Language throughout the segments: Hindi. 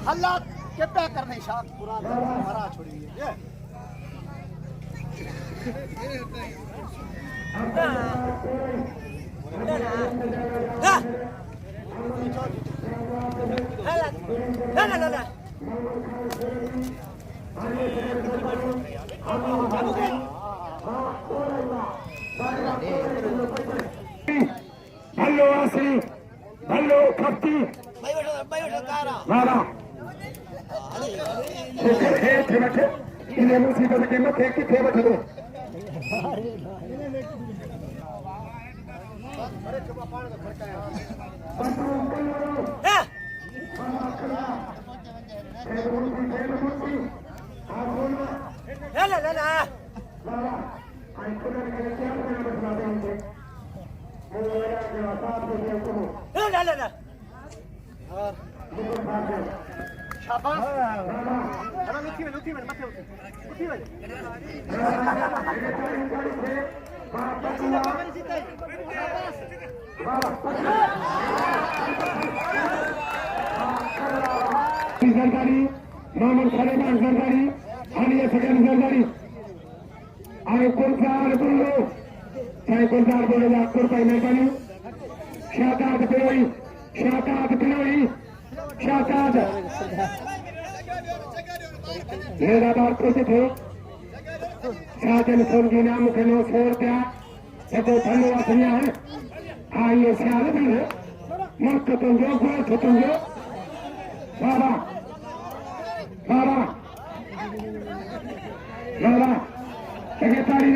अल्लाह क्या करने शाख पूरा मरा छोड़ी भल्लो आसरी भल्लो खपती इन्हें मुसीबत के मत है कि थे बचो शाबाश अरे लुथी में मत लुथी में सरकारी मोहम्मद खलीफा सरकारी हानिया सेकंड सरकारी आए कुलसार बुल्लू चाहे कुलसार बोले लाखों रुपए में बनी शाकात पिलोई शाकात मेरा बात कुछ थे शाजन सोनगी नाम के नो 100 रुपया जब धन्यवाद सुनिया है हाँ ये सियाल भी है मत तुम जो बाबा तारी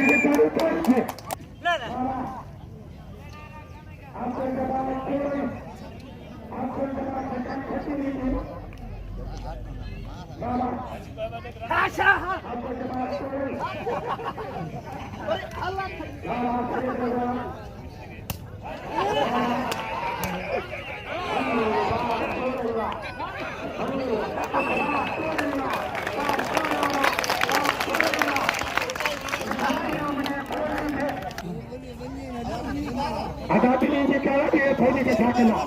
आजादी ने ये कहा कि ये थोड़ी के साथ ना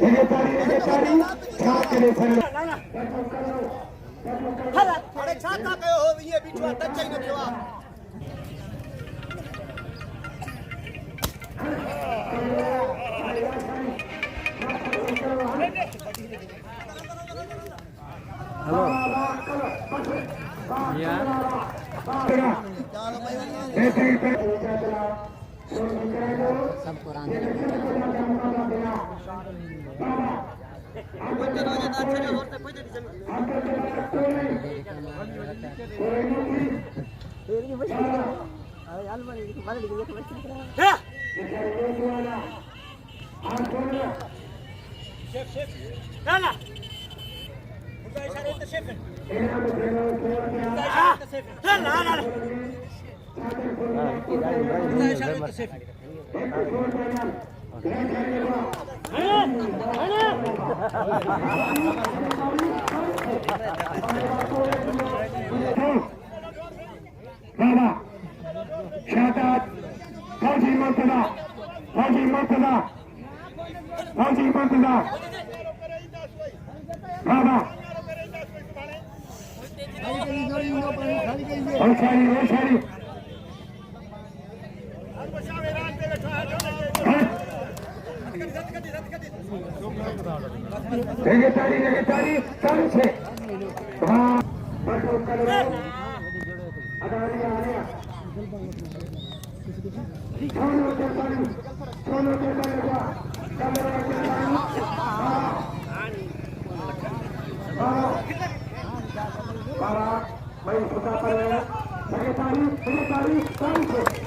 ये तारी छाप के लिए अरे छाता पे हो ये बिठवा टच ही न थवा हेलो या सब कुरान बाबा शादात फौजी मुर्तजा बाबा ओशारी तारी चालू छे हाँ बटो करो छोनो के पानी जा कमरा के पानी बाबा मैं सुता पर तारीख